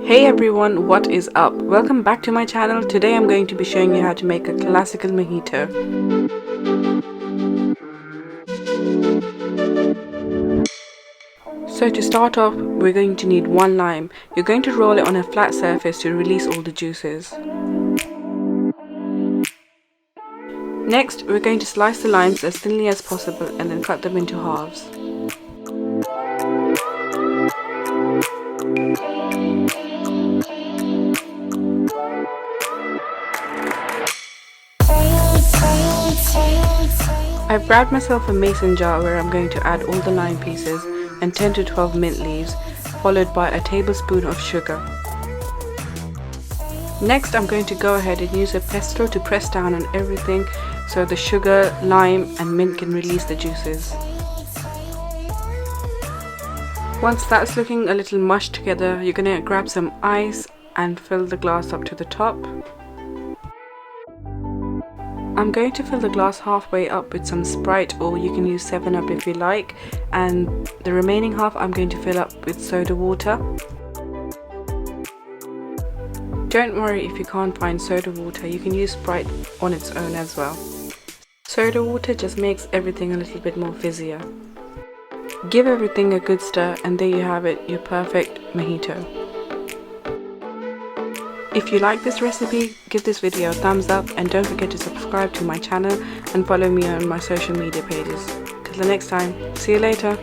Hey everyone, what is up? Welcome back to my channel. Today I'm going to be showing you how to make a classical mojito. So to start off, we're going to need one lime. You're going to roll it on a flat surface to release all the juices. Next, we're going to slice the limes as thinly as possible and then cut them into halves. I've grabbed myself a mason jar where I'm going to add all the lime pieces and 10 to 12 mint leaves, followed by a tablespoon of sugar. Next, I'm going to go ahead and use a pestle to press down on everything so the sugar, lime and mint can release the juices. Once that's looking a little mushed together, you're going to grab some ice and fill the glass up to the top. I'm going to fill the glass halfway up with some Sprite, or you can use 7-Up if you like, and the remaining half I'm going to fill up with soda water. Don't worry if you can't find soda water, you can use Sprite on its own as well. Soda water just makes everything a little bit more fizzier. Give everything a good stir and there you have it, your perfect mojito. If you like this recipe, give this video a thumbs up and don't forget to subscribe to my channel and follow me on my social media pages. Till the next time, see you later.